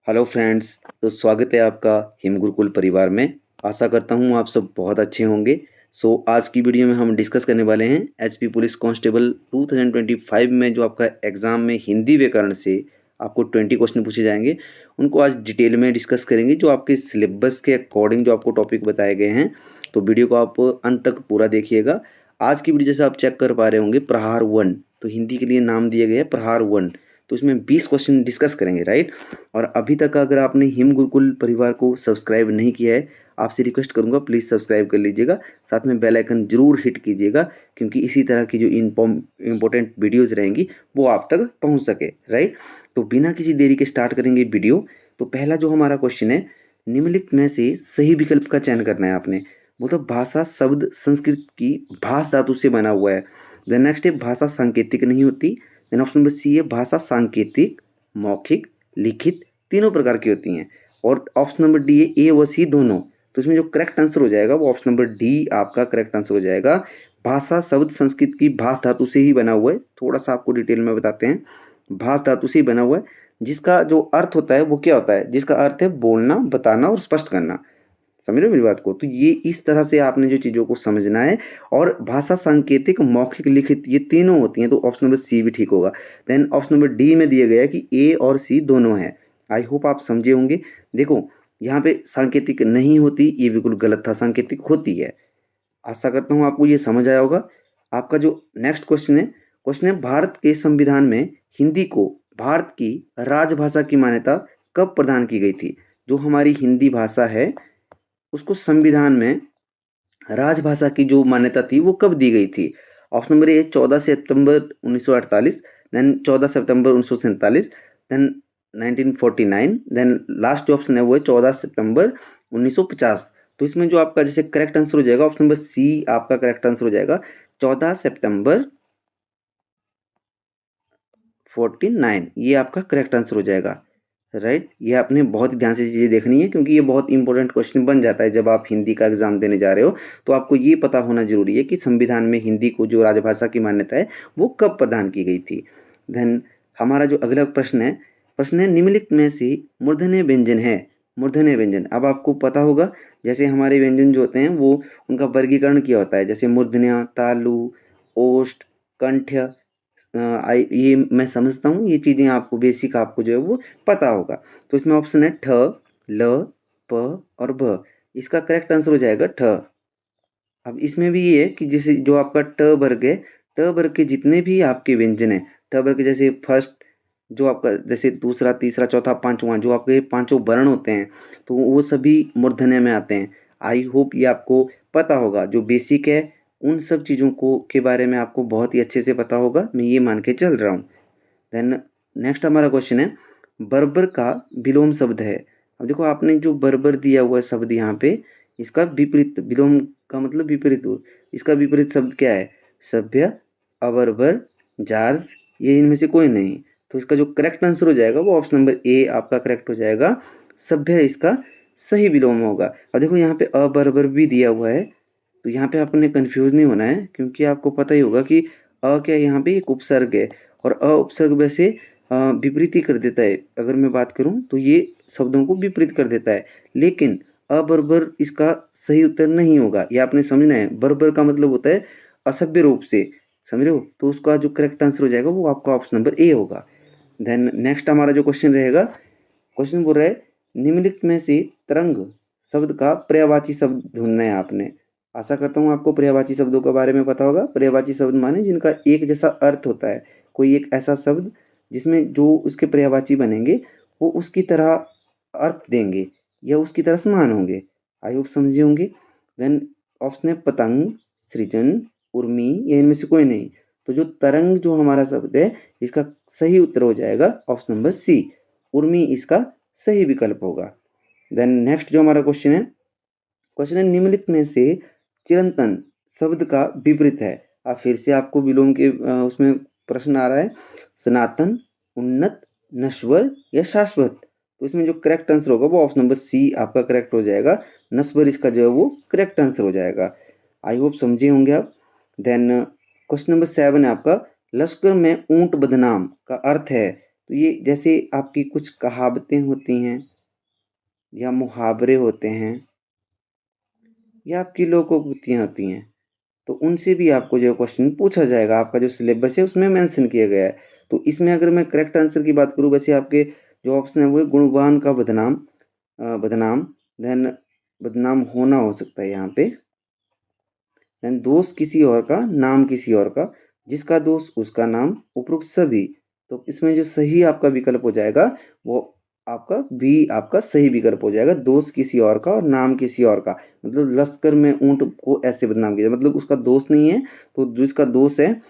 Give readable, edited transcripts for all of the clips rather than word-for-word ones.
Hello friends. तो स्वागत है आपका हिम गुरुकुल परिवार में। आशा करता हूँ आप सब बहुत अच्छे होंगे। आज की वीडियो में हम डिस्कस करने वाले हैं एचपी पुलिस कांस्टेबल 2025 में जो आपका एग्ज़ाम में हिंदी व्याकरण से आपको 20 क्वेश्चन पूछे जाएंगे। उनको आज डिटेल में डिस्कस करेंगे जो आपके सिलेबस के अकॉर्डिंग जो आपको टॉपिक बताए गए हैं। तो वीडियो को आप अंत तक पूरा देखिएगा। आज की वीडियो जैसे आप चेक कर पा रहे होंगे प्रहार 1, तो हिंदी के लिए नाम दिया गया है प्रहार 1। तो इसमें 20 क्वेश्चन डिस्कस करेंगे, राइट। और अभी तक अगर आपने हिम गुरुकुल परिवार को सब्सक्राइब नहीं किया है, आपसे रिक्वेस्ट करूंगा प्लीज़ सब्सक्राइब कर लीजिएगा। साथ में बेल आइकन जरूर हिट कीजिएगा, क्योंकि इसी तरह की जो इम्पोर्टेंट वीडियोज़ रहेंगी वो आप तक पहुंच सके, राइट। तो बिना किसी देरी के स्टार्ट करेंगे वीडियो। तो पहला जो हमारा क्वेश्चन है, निम्नलिखित में से सही विकल्प का चयन करना है आपने। वो तो भाषा शब्द संस्कृत की भाष धातु से बना हुआ है। द नेक्स्ट है भाषा सांकेतिक नहीं होती। देन ऑप्शन नंबर सी है भाषा सांकेतिक, मौखिक, लिखित तीनों प्रकार की होती हैं। और ऑप्शन नंबर डी है ए व सी दोनों। तो इसमें जो करेक्ट आंसर हो जाएगा वो ऑप्शन नंबर डी आपका करेक्ट आंसर हो जाएगा। भाषा शब्द संस्कृत की भाष धातु से ही बना हुआ है। थोड़ा सा आपको डिटेल में बताते हैं। भाष धातु से ही बना हुआ है, जिसका जो अर्थ होता है वो क्या होता है, जिसका अर्थ है बोलना, बताना और स्पष्ट करना। समझ रहे हो मेरी बात को। तो ये इस तरह से आपने जो चीज़ों को समझना है। और भाषा सांकेतिक, मौखिक, लिखित ये तीनों होती हैं। तो ऑप्शन नंबर सी भी ठीक होगा। देन ऑप्शन नंबर डी में दिया गया है कि ए और सी दोनों हैं। आई होप आप समझे होंगे। देखो यहाँ पे सांकेतिक नहीं होती, ये बिल्कुल गलत था, सांकेतिक होती है। आशा करता हूँ आपको ये समझ आया होगा। आपका जो नेक्स्ट क्वेश्चन है भारत के संविधान में हिंदी को भारत की राजभाषा की मान्यता कब प्रदान की गई थी। जो हमारी हिंदी भाषा है उसको संविधान में राजभाषा की जो मान्यता थी वो कब दी गई थी। ऑप्शन नंबर ए 14 सितंबर 1948, देन 14 सितंबर 1947, देन 1949, देन लास्ट जो ऑप्शन है वो है 14 सितंबर 1950। तो इसमें जो आपका जैसे करेक्ट आंसर हो जाएगा ऑप्शन नंबर सी आपका करेक्ट आंसर हो जाएगा 14 सितंबर 49, ये आपका करेक्ट आंसर हो जाएगा, राइट। ये आपने बहुत ही ध्यान से चीज़ें देखनी है, क्योंकि ये बहुत इंपॉर्टेंट क्वेश्चन बन जाता है जब आप हिंदी का एग्जाम देने जा रहे हो। तो आपको ये पता होना जरूरी है कि संविधान में हिंदी को जो राजभाषा की मान्यता है वो कब प्रदान की गई थी। देन हमारा जो अगला प्रश्न है निम्नलिखित में से मूर्धन्य व्यंजन है। मूर्धन्य व्यंजन अब आपको पता होगा, जैसे हमारे व्यंजन जो होते हैं वो उनका वर्गीकरण किया होता है, जैसे मूर्धन्य, तालु, ओष्ठ, कंठ्य। आई ये मैं समझता हूँ ये चीज़ें आपको बेसिक आपको जो है वो पता होगा। तो इसमें ऑप्शन है ठ, ल, प और भ। इसका करेक्ट आंसर हो जाएगा ठ। अब इसमें भी ये है कि जैसे जो आपका ट वर्ग है, ट वर्ग के जितने भी आपके व्यंजन है, ट वर्ग के जैसे फर्स्ट जो आपका जैसे दूसरा, तीसरा, चौथा, पांचवा जो आपके पांचों वर्ण होते हैं, तो वो सभी मूर्धन्य में आते हैं। आई होप ये आपको पता होगा। जो बेसिक है उन सब चीज़ों को के बारे में आपको बहुत ही अच्छे से पता होगा, मैं ये मान के चल रहा हूँ। देन नेक्स्ट हमारा क्वेश्चन है बर्बर का विलोम शब्द है। अब देखो आपने जो बर्बर दिया हुआ है शब्द यहाँ पे, इसका विपरीत विलोम का मतलब विपरीत हो। इसका विपरीत शब्द क्या है, सभ्य, अबर्बर, जार्ज, ये इनमें से कोई नहीं। तो इसका जो करेक्ट आंसर हो जाएगा वो ऑप्शन नंबर ए आपका करेक्ट हो जाएगा। सभ्य इसका सही विलोम होगा। अब देखो यहाँ पे अबर्बर भी दिया हुआ है, तो यहाँ पे आपने कंफ्यूज नहीं होना है, क्योंकि आपको पता ही होगा कि अ क्या यहाँ पे एक उपसर्ग है। और अ उपसर्ग वैसे विपरीत ही कर देता है। अगर मैं बात करूँ तो ये शब्दों को विपरीत कर देता है, लेकिन अबर्बर इसका सही उत्तर नहीं होगा। ये आपने समझना है। बर्बर का मतलब होता है असभ्य रूप से, समझ रहे हो। तो उसका जो करेक्ट आंसर हो जाएगा वो आपका ऑप्शन नंबर ए होगा। देन नेक्स्ट हमारा जो क्वेश्चन रहेगा, क्वेश्चन बोल रहा है निम्नलिखित में से तरंग शब्द का पर्यायवाची शब्द ढूंढना है आपने। आशा करता हूँ आपको पर्यायवाची शब्दों के बारे में पता होगा। पर्यायवाची शब्द माने जिनका एक जैसा अर्थ होता है। कोई एक ऐसा शब्द जिसमें जो उसके पर्यायवाची बनेंगे वो उसकी तरह अर्थ देंगे या उसकी तरह समान होंगे। आई होप समझे होंगे। देन ऑप्शन है पतंग, सृजन, उर्मी, या इनमें से कोई नहीं। तो जो तरंग जो हमारा शब्द है, इसका सही उत्तर हो जाएगा ऑप्शन नंबर सी, उर्मी इसका सही विकल्प होगा। देन नेक्स्ट जो हमारा क्वेश्चन है निम्नलिखित में से चिरंतन शब्द का विपरीत है। अब फिर से आपको विलोम के उसमें प्रश्न आ रहा है, सनातन, उन्नत, नश्वर या शाश्वत। तो इसमें जो करेक्ट आंसर होगा वो ऑप्शन नंबर सी आपका करेक्ट हो जाएगा। नश्वर इसका जो है वो करेक्ट आंसर हो जाएगा। आई होप समझे होंगे आप। देन क्वेश्चन नंबर 7 है आपका, लश्कर में ऊंट बदनाम का अर्थ है। तो ये जैसे आपकी कुछ कहावतें होती हैं या मुहावरे होते हैं या आपकी लोकोक्तियाँ होती हैं, तो उनसे भी आपको जो है क्वेश्चन पूछा जाएगा। आपका जो सिलेबस है उसमें मेंशन किया गया है। तो इसमें अगर मैं करेक्ट आंसर की बात करूँ, वैसे आपके जो ऑप्शन है वो है गुणवान का बदनाम, बदनाम, देन बदनाम होना हो सकता है यहाँ पे, देन दोष किसी और का, नाम किसी और का, जिसका दोष उसका नाम, उपरोक्त सभी। तो इसमें जो सही आपका विकल्प हो जाएगा वो आपका बी आपका सही विकल्प हो जाएगा। दोष किसी और का और नाम किसी और का, मतलब लश्कर में ऊंट को ऐसे बदनाम किया, मतलब उसका दोष नहीं है, तो जिसका दोष है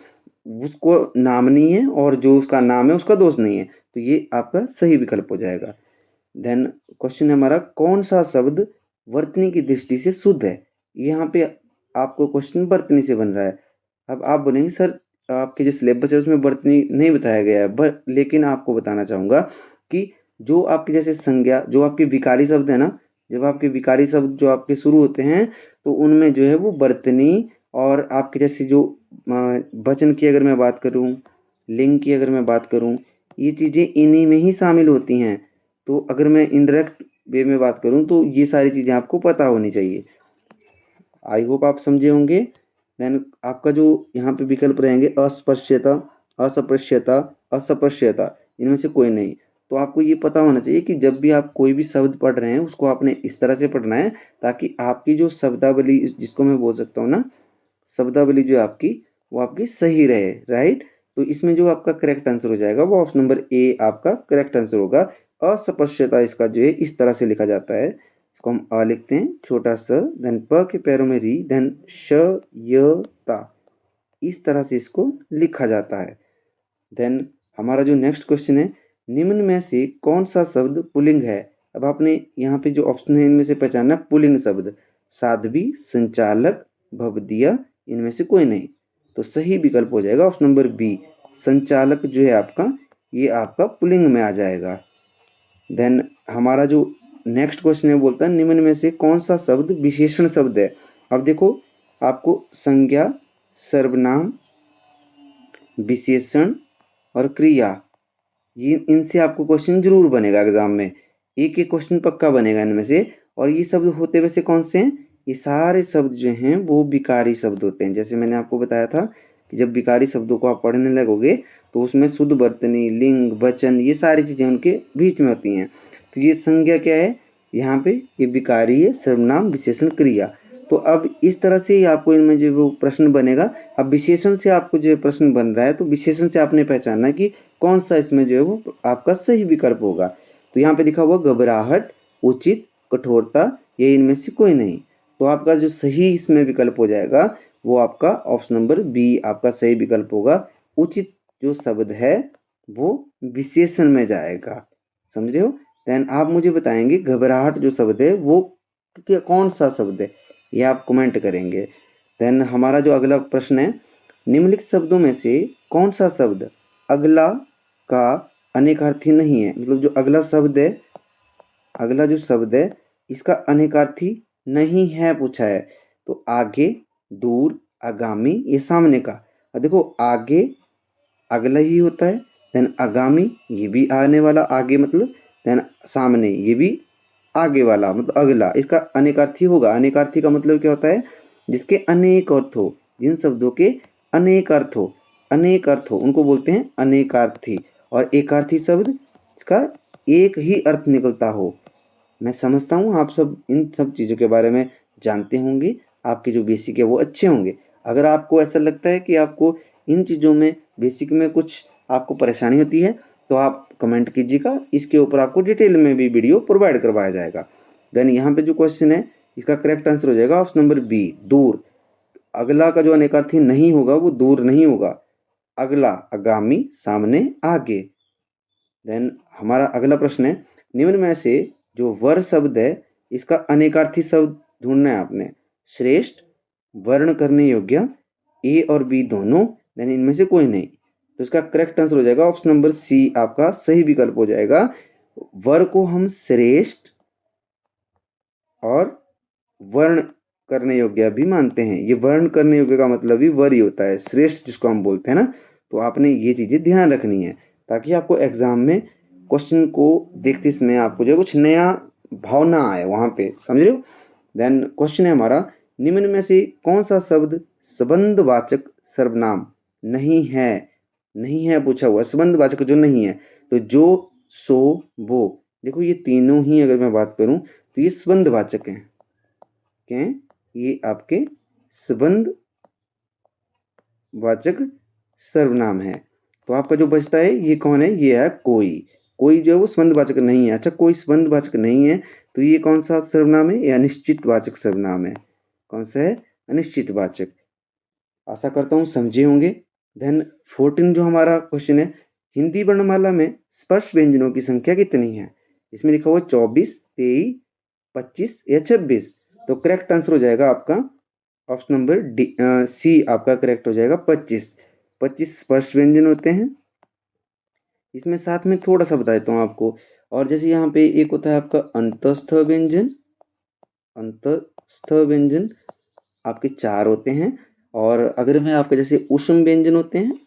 उसको नाम नहीं है और जो उसका नाम है उसका दोष नहीं है, तो ये आपका सही विकल्प हो जाएगा। देन क्वेश्चन है हमारा, कौन सा शब्द वर्तनी की दृष्टि से शुद्ध है। यहाँ पे आपको क्वेश्चन वर्तनी से बन रहा है। अब आप बोलेंगे सर आपके जो सिलेबस है उसमें वर्तनी नहीं बताया गया है, बट लेकिन आपको बताना चाहूँगा कि जो आपके जैसे संज्ञा, जो आपके विकारी शब्द है ना, जब आपके विकारी शब्द जो आपके शुरू होते हैं तो उनमें जो है वो वर्तनी, और आपके जैसे जो वचन की अगर मैं बात करूँ, लिंग की अगर मैं बात करूँ, ये चीज़ें इन्हीं में ही शामिल होती हैं। तो अगर मैं इनडायरेक्ट वे में बात करूँ तो ये सारी चीज़ें आपको पता होनी चाहिए। आई होप आप समझे होंगे। देन आपका जो यहाँ पे विकल्प रहेंगे अस्पृश्यता, अस्पृश्यता, अस्पृश्यता, इनमें से कोई नहीं। तो आपको ये पता होना चाहिए कि जब भी आप कोई भी शब्द पढ़ रहे हैं उसको आपने इस तरह से पढ़ना है ताकि आपकी जो शब्दावली, जिसको मैं बोल सकता हूँ ना, शब्दावली जो आपकी वो आपकी सही रहे, राइट। तो इसमें जो आपका करेक्ट आंसर हो जाएगा वो ऑप्शन नंबर ए आपका करेक्ट आंसर होगा। अस्पृश्यता इसका जो है इस तरह से लिखा जाता है, इसको हम अ लिखते हैं छोटा स, देन प के पैरों में री, देन श य ता, इस तरह से इसको लिखा जाता है। देन हमारा जो नेक्स्ट क्वेश्चन है, निम्न में से कौन सा शब्द पुल्लिंग है। अब आपने यहाँ पे जो ऑप्शन है इनमें से पहचानना पुल्लिंग शब्द, साध्वी, संचालक, भवदिया, इनमें से कोई नहीं। तो सही विकल्प हो जाएगा ऑप्शन नंबर बी, संचालक जो है आपका, ये आपका पुल्लिंग में आ जाएगा। देन हमारा जो नेक्स्ट क्वेश्चन है बोलता है निम्न में से कौन सा शब्द विशेषण शब्द है। अब देखो आपको संज्ञा, सर्वनाम, विशेषण और क्रिया, ये इनसे आपको क्वेश्चन जरूर बनेगा एग्जाम में, एक एक क्वेश्चन पक्का बनेगा इनमें से। और ये शब्द होते वैसे कौन से हैं, ये सारे शब्द जो हैं वो विकारी शब्द होते हैं। जैसे मैंने आपको बताया था कि जब विकारी शब्दों को आप पढ़ने लगोगे तो उसमें शुद्ध वर्तनी, लिंग, वचन, ये सारी चीज़ें उनके बीच में होती हैं। तो ये संज्ञा क्या है यहाँ पे, ये विकारी है, सर्वनाम, विशेषण, क्रिया। तो अब इस तरह से ही आपको इनमें जो वो प्रश्न बनेगा। अब विशेषण से आपको जो प्रश्न बन रहा है तो विशेषण से आपने पहचानना कि कौन सा इसमें जो है वो आपका सही विकल्प होगा। तो यहाँ पे लिखा हुआ घबराहट, उचित, कठोरता, ये इनमें से कोई नहीं। तो आपका जो सही इसमें विकल्प हो जाएगा वो आपका ऑप्शन नंबर बी आपका सही विकल्प होगा। उचित जो शब्द है वो विशेषण में जाएगा, समझ रहे हो। देन आप मुझे बताएंगे घबराहट जो शब्द है वो कौन सा शब्द है, ये आप कमेंट करेंगे। देन हमारा जो अगला प्रश्न है, निम्नलिखित शब्दों में से कौन सा शब्द अगला का अनेकार्थी नहीं है। मतलब जो अगला शब्द है, अगला जो शब्द है इसका अनेकार्थी नहीं है पूछा है। तो आगे, दूर, आगामी, ये सामने का। और देखो आगे अगला ही होता है, देन आगामी ये भी आने वाला आगे, मतलब देन सामने ये भी आगे वाला मतलब अगला, इसका अनेकार्थी होगा। अनेकार्थी का मतलब क्या होता है, जिसके अनेक अर्थ हो, जिन शब्दों के अनेक अर्थ हो, अनेक अर्थ हो उनको बोलते हैं अनेकार्थी। और एकार्थी शब्द इसका एक ही अर्थ निकलता हो। मैं समझता हूँ आप सब इन सब चीज़ों के बारे में जानते होंगे, आपके जो बेसिक है वो अच्छे होंगे। अगर आपको ऐसा लगता है कि आपको इन चीज़ों में बेसिक में कुछ आपको परेशानी होती है तो आप कमेंट कीजिएगा, इसके ऊपर आपको डिटेल में भी वीडियो प्रोवाइड करवाया जाएगा। देन यहाँ पे जो क्वेश्चन है इसका करेक्ट आंसर हो जाएगा ऑप्शन नंबर बी, दूर। अगला का जो अनेकार्थी नहीं होगा वो दूर नहीं होगा, अगला, आगामी, सामने, आगे। देन हमारा अगला प्रश्न है, निम्न में से जो वर शब्द है इसका अनेकार्थी शब्द ढूंढना है आपने। श्रेष्ठ, वर्ण करने योग्य, ए और बी दोनों, देन इनमें से कोई नहीं। तो इसका करेक्ट आंसर हो जाएगा ऑप्शन नंबर सी आपका सही विकल्प हो जाएगा। वर को हम श्रेष्ठ और वर्ण करने योग्य भी मानते हैं। ये वर्ण करने योग्य का मतलब ही वर ही होता है, श्रेष्ठ जिसको हम बोलते हैं ना। तो आपने ये चीज़ें ध्यान रखनी है ताकि आपको एग्जाम में क्वेश्चन को देखते समय आपको जो है कुछ नया भाव ना आए वहाँ पे, समझ रहे हो। देन क्वेश्चन है हमारा, निम्न में से कौन सा शब्द संबंधवाचक सर्वनाम नहीं है। नहीं है पूछा हुआ, संबंधवाचक जो नहीं है, तो जो, सो, वो, देखो ये तीनों ही अगर मैं बात करूं तो ये संबंधवाचक हैं। क्या हैं? ये आपके संबंधवाचक सर्वनाम है। तो आपका जो बचता है ये कौन है, ये है कोई। कोई जो है वो संबंधवाचक नहीं है। अच्छा, कोई संबंधवाचक नहीं है तो ये कौन सा सर्वनाम है, ये अनिश्चितवाचक सर्वनाम है। कौन सा है, अनिश्चितवाचक। आशा करता हूँ समझे होंगे। देन 14 जो हमारा क्वेश्चन है, हिंदी वर्णमाला में स्पर्श व्यंजनों की संख्या कितनी है। इसमें लिखा हुआ 24, 23, 25 या 26। तो करेक्ट आंसर हो जाएगा आपका ऑप्शन नंबर डी, सी आपका करेक्ट हो जाएगा 25। 25 स्पर्श व्यंजन होते हैं। इसमें साथ में थोड़ा सा बता देता हूँ आपको। और जैसे यहाँ पे एक होता है आपका अंतस्थ व्यंजन। अंतस्थ व्यंजन आपके 4 होते हैं। और अगर मैं आपके जैसे ऊष्म व्यंजन होते हैं,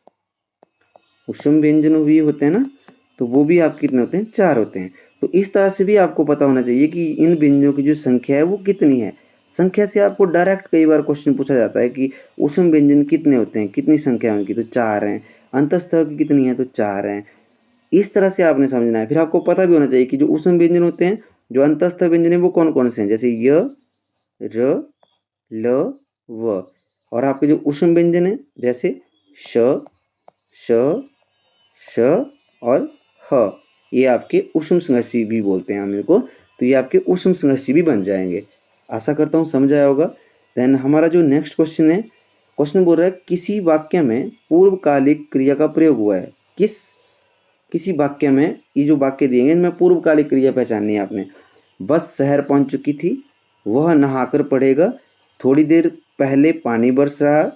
ऊष्म व्यंजन भी होते हैं ना, तो वो भी आपके कितने होते हैं, 4 होते हैं। तो इस तरह से भी आपको पता होना चाहिए कि इन व्यंजनों की जो संख्या है वो कितनी है। संख्या से आपको डायरेक्ट कई बार क्वेश्चन पूछा जाता है कि ऊष्म व्यंजन कितने होते हैं, कितनी संख्या है उनकी, तो 4 हैं। अंतस्थ की कितनी है, तो 4 हैं। इस तरह से आपने समझना है। फिर आपको पता भी होना चाहिए कि जो ऊष्म व्यंजन होते हैं, जो अंतस्थ व्यंजन है वो कौन कौन से हैं, जैसे य, र, ल, व। और आपके जो ऊष्म व्यंजन है जैसे श, श, श और ह, ये आपके ऊष्म संघर्षी भी बोलते हैं हम इनको। तो ये आपके ऊष्म संघर्षी भी बन जाएंगे। आशा करता हूँ समझ आया होगा। देन हमारा जो नेक्स्ट क्वेश्चन है, क्वेश्चन बोल रहा है किसी वाक्य में पूर्वकालिक क्रिया का प्रयोग हुआ है। किसी वाक्य में, ये जो वाक्य दिए इनमें पूर्वकालिक क्रिया पहचाननी है आपने। बस शहर पहुंच चुकी थी, वह नहाकर पड़ेगा, थोड़ी देर पहले पानी बरस रहा,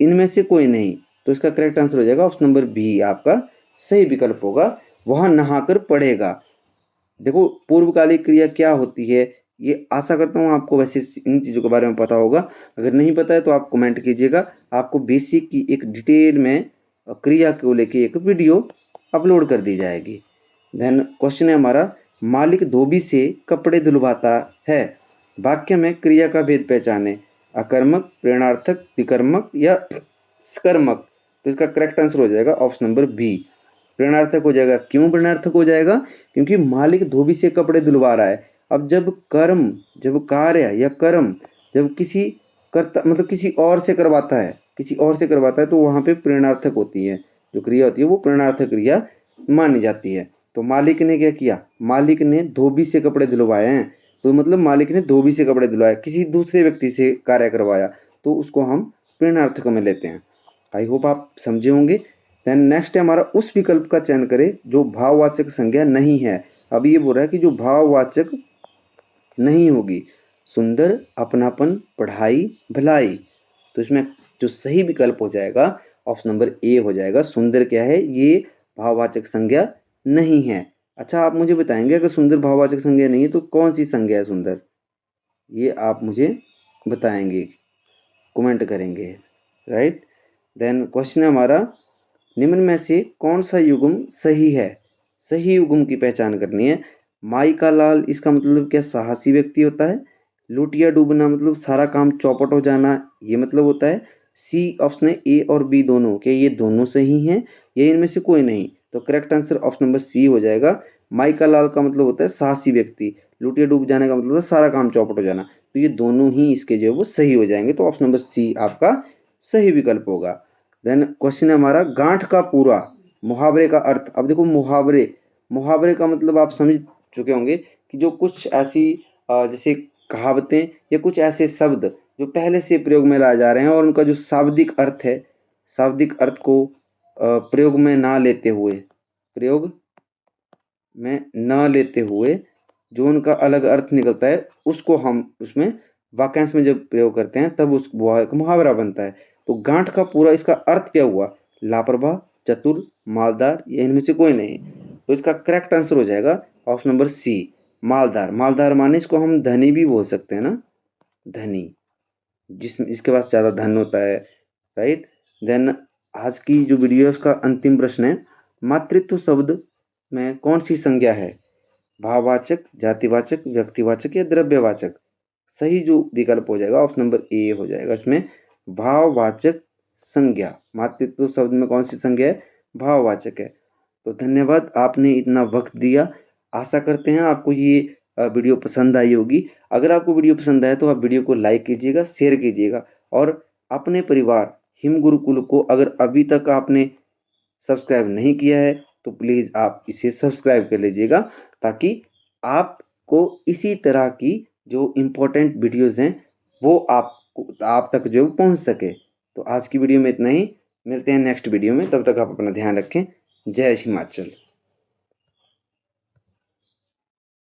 इनमें से कोई नहीं। तो इसका करेक्ट आंसर हो जाएगा ऑप्शन नंबर बी आपका सही विकल्प होगा, वह नहाकर पड़ेगा। देखो पूर्वकालिक क्रिया क्या होती है, ये आशा करता हूँ आपको वैसे इन चीज़ों के बारे में पता होगा। अगर नहीं पता है तो आप कमेंट कीजिएगा। आपको बेसिक की एक डिटेल में क्रिया को लेके एक वीडियो अपलोड कर दी जाएगी। देन क्वेश्चन है हमारा, मालिक धोबी से कपड़े धुलवाता है, वाक्य में क्रिया का भेद पहचाने, अकर्मक, प्रेरणार्थक, विकर्मक या सकर्मक। तो इसका करेक्ट आंसर हो जाएगा ऑप्शन नंबर बी, प्रेरणार्थक हो जाएगा। क्यों प्रेरणार्थक हो जाएगा, क्योंकि मालिक धोबी से कपड़े धुलवा रहा है। अब जब कर्म, जब कार्य या कर्म जब किसी करता मतलब किसी और से करवाता है, किसी और से करवाता है, तो वहाँ पे प्रेरणार्थक होती है। जो क्रिया होती है वो प्रेरणार्थक क्रिया मानी जाती है। तो मालिक ने क्या किया, मालिक ने धोबी से कपड़े धुलवाए हैं, तो मतलब मालिक ने धोबी से कपड़े धुलवाए, किसी दूसरे व्यक्ति से कार्य करवाया, तो उसको हम प्रेरणार्थक में लेते हैं। आई होप आप समझे होंगे। देन नेक्स्ट है हमारा, उस विकल्प का चयन करें जो भाववाचक संज्ञा नहीं है। अब ये बोल रहा है कि जो भाववाचक नहीं होगी, सुंदर, अपनापन, पढ़ाई, भलाई। तो इसमें जो सही विकल्प हो जाएगा ऑप्शन नंबर ए हो जाएगा। सुंदर क्या है, ये भाववाचक संज्ञा नहीं है। अच्छा, आप मुझे बताएंगे अगर सुंदर भाववाचक संज्ञा नहीं है तो कौन सी संज्ञा है सुंदर, ये आप मुझे बताएंगे, कमेंट करेंगे, राइट। देन क्वेश्चन है हमारा, निम्न में से कौन सा युग्म सही है। सही युग्म की पहचान करनी है। माई का लाल, इसका मतलब क्या, साहसी व्यक्ति होता है। लुटिया डूबना मतलब सारा काम चौपट हो जाना, ये मतलब होता है। सी ऑप्शन है, ए और बी दोनों, क्या ये दोनों सही हैं या इनमें से कोई नहीं। तो correct answer option number C हो जाएगा। माई का लाल का मतलब होता है साहसी व्यक्ति, लुटिया डूब जाने का मतलब है सारा काम चौपट हो जाना। तो ये दोनों ही इसके जो है वो सही हो जाएंगे। तो ऑप्शन नंबर सी आपका सही विकल्प होगा। देन क्वेश्चन है हमारा, गांठ का पूरा मुहावरे का अर्थ। अब देखो मुहावरे, मुहावरे का मतलब आप समझ चुके होंगे कि जो कुछ ऐसी जैसे कहावतें या कुछ ऐसे शब्द जो पहले से प्रयोग में लाए जा रहे हैं और उनका जो शाब्दिक अर्थ है, शाब्दिक अर्थ को प्रयोग में ना लेते हुए, प्रयोग में ना लेते हुए जो उनका अलग अर्थ निकलता है, उसको हम उसमें वाक्यांश में जब प्रयोग करते हैं तब उस मुहावरा बनता है। तो गांठ का पूरा, इसका अर्थ क्या हुआ, लापरवाह, चतुर, मालदार, या इनमें से कोई नहीं। तो इसका करेक्ट आंसर हो जाएगा ऑप्शन नंबर सी, मालदार। मालदार माने इसको हम धनी भी बोल सकते हैं ना, धनी, जिसके पास ज़्यादा धन होता है, राइट। देन आज की जो वीडियो है उसका अंतिम प्रश्न है, मातृत्व शब्द में कौन सी संज्ञा है? भाववाचक, जातिवाचक, व्यक्तिवाचक या द्रव्यवाचक? सही जो विकल्प हो जाएगा ऑप्शन नंबर ए हो जाएगा इसमें। भाववाचक संज्ञा, मातृत्व शब्द में कौन सी संज्ञा है? भाववाचक है। तो धन्यवाद, आपने इतना वक्त दिया। आशा करते हैं आपको ये वीडियो पसंद आई होगी। अगर आपको वीडियो पसंद आया तो आप वीडियो को लाइक कीजिएगा, शेयर कीजिएगा और अपने परिवार हिम गुरुकुल को अगर अभी तक आपने सब्सक्राइब नहीं किया है तो प्लीज़ आप इसे सब्सक्राइब कर लीजिएगा, ताकि आपको इसी तरह की जो इम्पोर्टेंट वीडियोज़ हैं वो आप तक जो पहुंच सके। तो आज की वीडियो में इतना ही, मिलते हैं नेक्स्ट वीडियो में, तब तक आप अपना ध्यान रखें। जय हिमाचल।